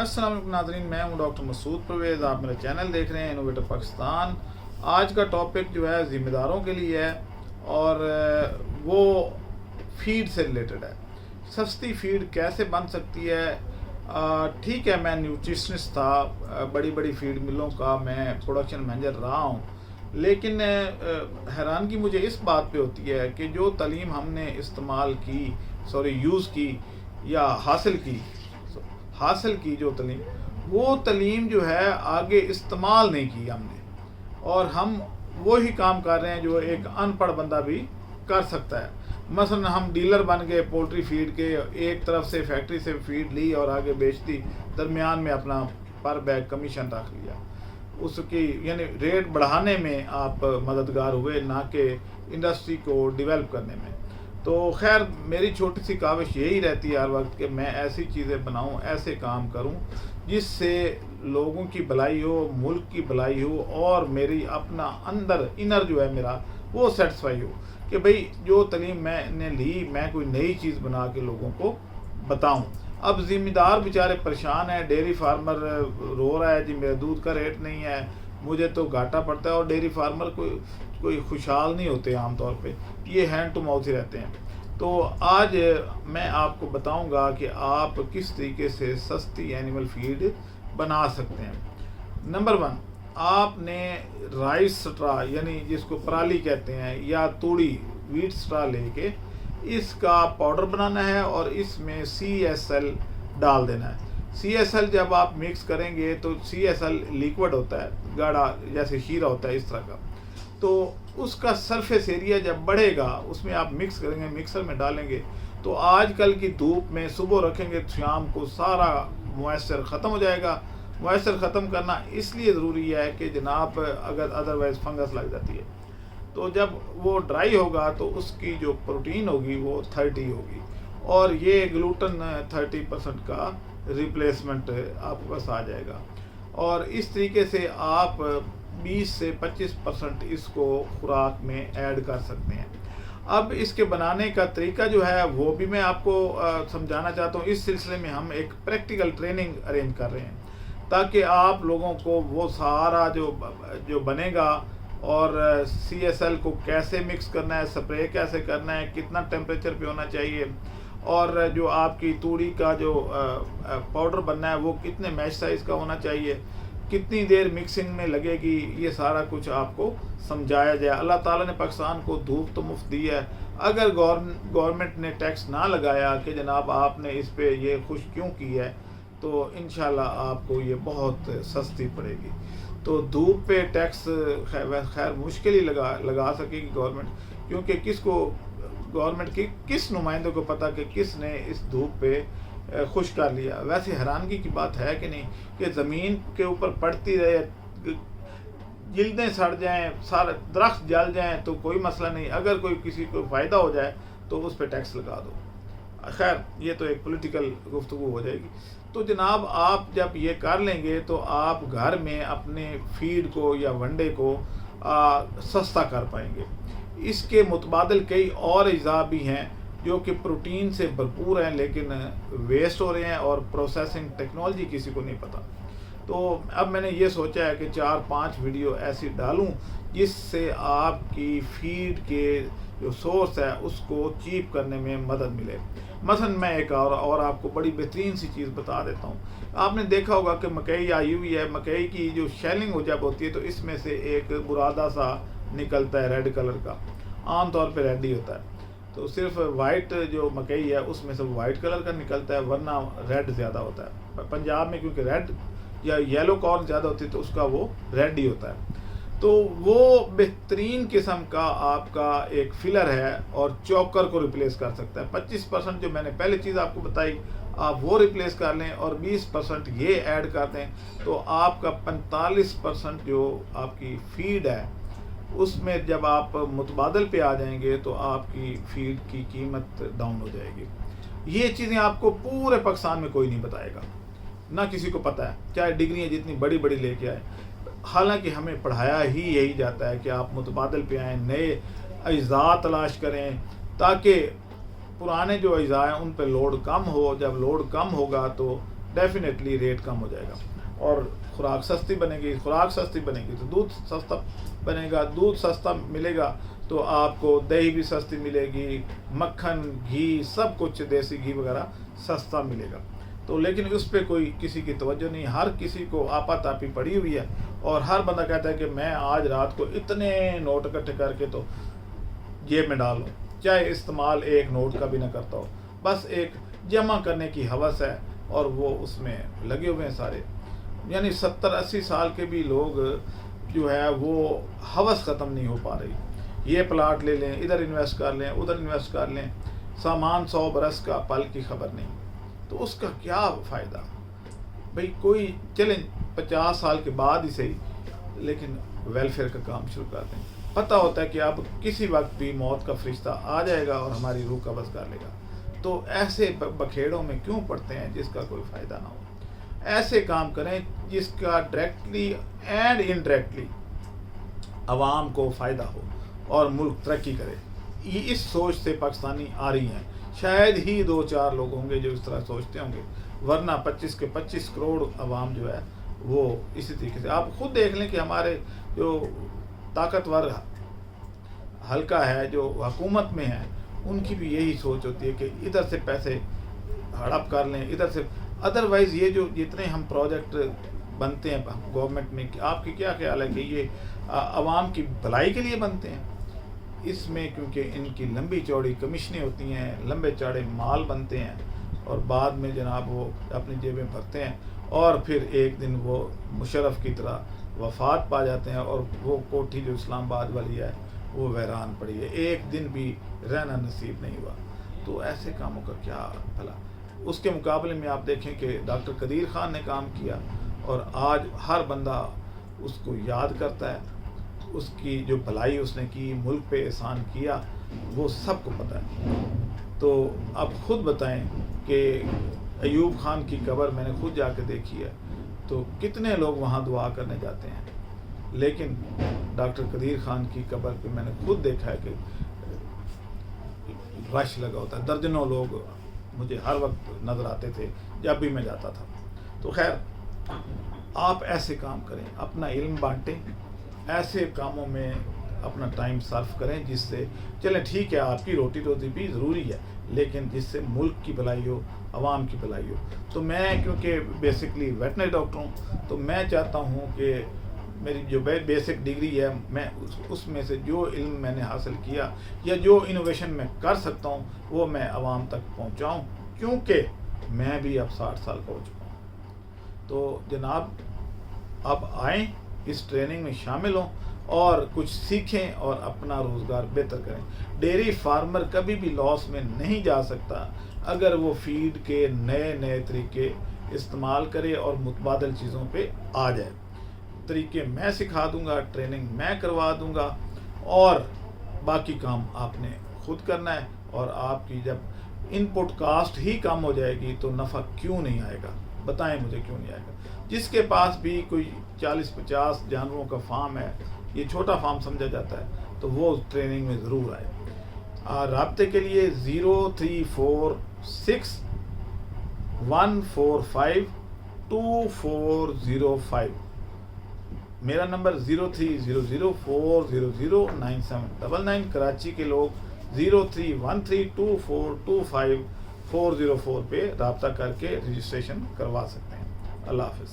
अस्सलाम वालेकुम नाज़रीन, मैं हूं डॉक्टर मसूद परवेज़। आप मेरा चैनल देख रहे हैं इनोवेटर पाकिस्तान। आज का टॉपिक जो है ज़िम्मेदारों के लिए है और वो फीड से रिलेटेड है। सस्ती फीड कैसे बन सकती है। ठीक है, मैं न्यूट्रिशनिस्ट था, बड़ी बड़ी फीड मिलों का मैं प्रोडक्शन मैनेजर रहा हूँ, लेकिन हैरानगी मुझे इस बात पे होती है कि जो तालीम हमने यूज़ की या हासिल की जो तालीम, वो तालीम जो है आगे इस्तेमाल नहीं की हमने, और हम वो ही काम कर रहे हैं जो एक अनपढ़ बंदा भी कर सकता है। मसलन हम डीलर बन गए पोल्ट्री फीड के, एक तरफ से फैक्ट्री से फीड ली और आगे बेच दी, दरमियान में अपना पर बैग कमीशन रख लिया, उसकी यानी रेट बढ़ाने में आप मददगार हुए, ना कि इंडस्ट्री को डेवलप करने में। तो खैर, मेरी छोटी सी काविश यही रहती है हर वक्त कि मैं ऐसी चीज़ें बनाऊं, ऐसे काम करूं जिससे लोगों की भलाई हो, मुल्क की भलाई हो, और मेरी अपना अंदर इनर जो है मेरा वो सेटिस्फाई हो कि भाई जो तालीम मैंने ली, मैं कोई नई चीज़ बना के लोगों को बताऊं। अब ज़िम्मेदार बेचारे परेशान हैं, डेयरी फार्मर रो रहा है जी मेरे दूध का रेट नहीं है, मुझे तो घाटा पड़ता है, और डेयरी फार्मर कोई खुशहाल नहीं होते आमतौर पे, ये हैंड टू माउथ ही रहते हैं। तो आज मैं आपको बताऊंगा कि आप किस तरीके से सस्ती एनिमल फीड बना सकते हैं। नंबर 1, आपने राइस स्ट्रा यानी जिसको पराली कहते हैं या तूड़ी वीट स्ट्रा लेके इसका पाउडर बनाना है और इसमें CSL डाल देना है। CSL जब आप मिक्स करेंगे तो CSL लिक्विड होता है, गाढ़ा जैसे शीरा होता है इस तरह का, तो उसका सरफेस एरिया जब बढ़ेगा उसमें आप मिक्स करेंगे, मिक्सर में डालेंगे, तो आजकल की धूप में सुबह रखेंगे शाम को सारा मॉइस्चर ख़त्म हो जाएगा। मॉइस्चर ख़त्म करना इसलिए ज़रूरी है कि जनाब अगर अदरवाइज़ फंगस लग जाती है, तो जब वो ड्राई होगा तो उसकी जो प्रोटीन होगी वो 30 होगी, और ये ग्लूटन 30% का रिप्लेसमेंट आपके पास आ जाएगा, और इस तरीके से आप 20 से 25% इसको खुराक में ऐड कर सकते हैं। अब इसके बनाने का तरीका जो है वो भी मैं आपको समझाना चाहता हूँ। इस सिलसिले में हम एक प्रैक्टिकल ट्रेनिंग अरेंज कर रहे हैं ताकि आप लोगों को वो सारा जो बनेगा, और CSL को कैसे मिक्स करना है, स्प्रे कैसे करना है, कितना टेम्परेचर पे होना चाहिए, और जो आपकी तूड़ी का जो पाउडर बनना है वो कितने मैश साइज़ का होना चाहिए, कितनी देर मिक्सिंग में लगेगी, ये सारा कुछ आपको समझाया जाए। अल्लाह ताला ने पाकिस्तान को धूप तो मुफ्त दी है, अगर गवर्नमेंट ने टैक्स ना लगाया कि जनाब आपने इस पे ये खुश क्यों की है, तो इंशाल्लाह आपको ये बहुत सस्ती पड़ेगी। तो धूप पे टैक्स खैर मुश्किल ही लगा सकेगी गवर्नमेंट, क्योंकि गवर्नमेंट की किस नुमाइंदे को पता कि किसने इस धूप पे खुश कर लिया। वैसे हैरानगी की बात है कि नहीं कि ज़मीन के ऊपर पड़ती रहे, जिल्दें सड़ जाएं, सारे दरख्त जल जाएं तो कोई मसला नहीं, अगर किसी को फ़ायदा हो जाए तो उस पर टैक्स लगा दो। खैर, ये तो एक पॉलिटिकल गुफ्तगू हो जाएगी। तो जनाब आप जब ये कर लेंगे तो आप घर में अपने फीड को या वनडे को सस्ता कर पाएंगे। इसके मुतबादिल कई और अज़ा भी हैं जो कि प्रोटीन से भरपूर हैं लेकिन वेस्ट हो रहे हैं, और प्रोसेसिंग टेक्नोलॉजी किसी को नहीं पता। तो अब मैंने ये सोचा है कि 4-5 वीडियो ऐसी डालूं जिससे आपकी फीड के जो सोर्स है उसको चीप करने में मदद मिले। मसलन मैं एक और आपको बड़ी बेहतरीन सी चीज़ बता देता हूँ। आपने देखा होगा कि मकई आई हुई है, मकई की जो शेलिंग हो जब होती है तो इसमें से एक बुरादा सा निकलता है रेड कलर का, आमतौर पे रेड ही होता है, तो सिर्फ वाइट जो मकई है उसमें से वाइट कलर का निकलता है, वरना रेड ज़्यादा होता है। पंजाब में क्योंकि रेड या येलो कॉर्न ज़्यादा होती है तो उसका वो रेड ही होता है। तो वो बेहतरीन किस्म का आपका एक फिलर है और चोकर को रिप्लेस कर सकता है। 25% जो मैंने पहले चीज़ आपको बताई आप वो रिप्लेस कर लें और 20% ये ऐड कर दें, तो आपका 45% जो आपकी फीड है उसमें जब आप मुतबादल पे आ जाएंगे तो आपकी फीड की कीमत डाउन हो जाएगी। ये चीज़ें आपको पूरे पाकिस्तान में कोई नहीं बताएगा, ना किसी को पता है, चाहे डिग्रियाँ जितनी बड़ी बड़ी लेके आए। हालांकि हमें पढ़ाया ही यही जाता है कि आप मुतबादल पे आएँ, नए अज्जा तलाश करें, ताकि पुराने जो अज्जा हैं उन पे लोड कम हो। जब लोड कम होगा तो ڈیفینیٹلی ریٹ کم ہو جائے گا، اور خوراک سستی بنے گی، خوراک سستی بنے گی تو دودھ سستا بنے گا، دودھ سستا ملے گا تو آپ کو دہی بھی سستی ملے گی، مکھن، گھی، سب کچھ دیسی گھی وغیرہ سستا ملے گا۔ تو لیکن اس پہ کوئی کسی کی توجہ نہیں، ہر کسی کو آپا تاپی پڑی ہوئی ہے، اور ہر بندہ کہتا ہے کہ میں آج رات کو اتنے نوٹ اکٹھے کر کے تو جیب میں ڈالوں، چاہے استعمال ایک نوٹ کا بھی نہ کرتا ہو، بس ایک جمع کرنے کی ہوس ہے، اور وہ اس میں لگے ہوئے ہیں سارے۔ یعنی 70-80 سال کے بھی لوگ جو ہے وہ ہوس ختم نہیں ہو پا رہی، یہ پلاٹ لے لیں، ادھر انویسٹ کر لیں، ادھر انویسٹ کر لیں، سامان 100 برس کا، پل کی خبر نہیں، تو اس کا کیا فائدہ؟ بھئی کوئی چلیں 50 سال کے بعد ہی صحیح، لیکن ویلفیئر کا کام شروع کر دیں۔ پتہ ہوتا ہے کہ اب کسی وقت بھی موت کا فرشتہ آ جائے گا اور ہماری روح قبض کر لے گا، تو ایسے بکھیڑوں میں کیوں پڑتے ہیں جس کا کوئی فائدہ نہ ہو؟ ایسے کام کریں جس کا ڈائریکٹلی اینڈ انڈائریکٹلی عوام کو فائدہ ہو اور ملک ترقی کرے۔ یہ اس سوچ سے پاکستانی آ رہی ہیں، شاید ہی 2-4 لوگ ہوں گے جو اس طرح سوچتے ہوں گے، ورنہ 25 کے 25 کروڑ عوام جو ہے وہ اسی طریقے سے۔ آپ خود دیکھ لیں کہ ہمارے جو طاقتور حلقہ ہے جو حکومت میں ہے، ان کی بھی یہی سوچ ہوتی ہے کہ ادھر سے پیسے ہڑپ کر لیں، ادھر سے۔ ادروائز یہ جو جتنے ہم پروجیکٹ بنتے ہیں گورنمنٹ میں، آپ کی کیا خیال ہے کہ یہ عوام کی بھلائی کے لیے بنتے ہیں؟ اس میں کیونکہ ان کی لمبی چوڑی کمیشنیں ہوتی ہیں، لمبے چوڑے مال بنتے ہیں، اور بعد میں جناب وہ اپنی جیبیں بھرتے ہیں، اور پھر ایک دن وہ مشرف کی طرح وفات پا جاتے ہیں، اور وہ کوٹھی جو اسلام آباد والی ہے وہ ویران پڑی ہے، ایک دن بھی رہنا نصیب نہیں ہوا۔ تو ایسے کاموں کا کیا بھلا؟ اس کے مقابلے میں آپ دیکھیں کہ ڈاکٹر قدیر خان نے کام کیا، اور آج ہر بندہ اس کو یاد کرتا ہے، اس کی جو بھلائی اس نے کی، ملک پہ احسان کیا، وہ سب کو پتہ ہے۔ تو آپ خود بتائیں کہ ایوب خان کی قبر میں نے خود جا کے دیکھی ہے، تو کتنے لوگ وہاں دعا کرنے جاتے ہیں، لیکن ڈاکٹر قدیر خان کی قبر پہ میں نے خود دیکھا ہے کہ رش لگا ہوتا ہے، درجنوں لوگ مجھے ہر وقت نظر آتے تھے جب بھی میں جاتا تھا۔ تو خیر، آپ ایسے کام کریں، اپنا علم بانٹیں، ایسے کاموں میں اپنا ٹائم صرف کریں جس سے چلیں ٹھیک ہے آپ کی روٹی روزی بھی ضروری ہے، لیکن جس سے ملک کی بھلائی ہو، عوام کی بھلائی ہو۔ تو میں کیونکہ بیسکلی ویٹنری ڈاکٹر ہوں، تو میں چاہتا ہوں کہ میری جو بیسک ڈگری ہے، میں اس میں سے جو علم میں نے حاصل کیا یا جو انوویشن میں کر سکتا ہوں وہ میں عوام تک پہنچاؤں، کیونکہ میں بھی اب 60 سال کا ہو چکا ہوں۔ تو جناب اب آئیں، اس ٹریننگ میں شامل ہوں اور کچھ سیکھیں اور اپنا روزگار بہتر کریں۔ ڈیری فارمر کبھی بھی لاس میں نہیں جا سکتا اگر وہ فیڈ کے نئے نئے طریقے استعمال کرے اور متبادل چیزوں پہ آ جائے۔ طریقے میں سکھا دوں گا، ٹریننگ میں کروا دوں گا، اور باقی کام آپ نے خود کرنا ہے۔ اور آپ کی جب ان پٹ کاسٹ ہی کم ہو جائے گی تو نفع کیوں نہیں آئے گا؟ بتائیں مجھے کیوں نہیں آئے گا؟ جس کے پاس بھی کوئی 40-50 جانوروں کا فارم ہے، یہ چھوٹا فارم سمجھا جاتا ہے، تو وہ ٹریننگ میں ضرور آئے۔ رابطے کے لیے 0346145240 میرا نمبر 0300400979، کراچی کے لوگ 0313242540 پہ رابطہ کر کے رجسٹریشن کروا سکتے ہیں۔ اللہ حافظ۔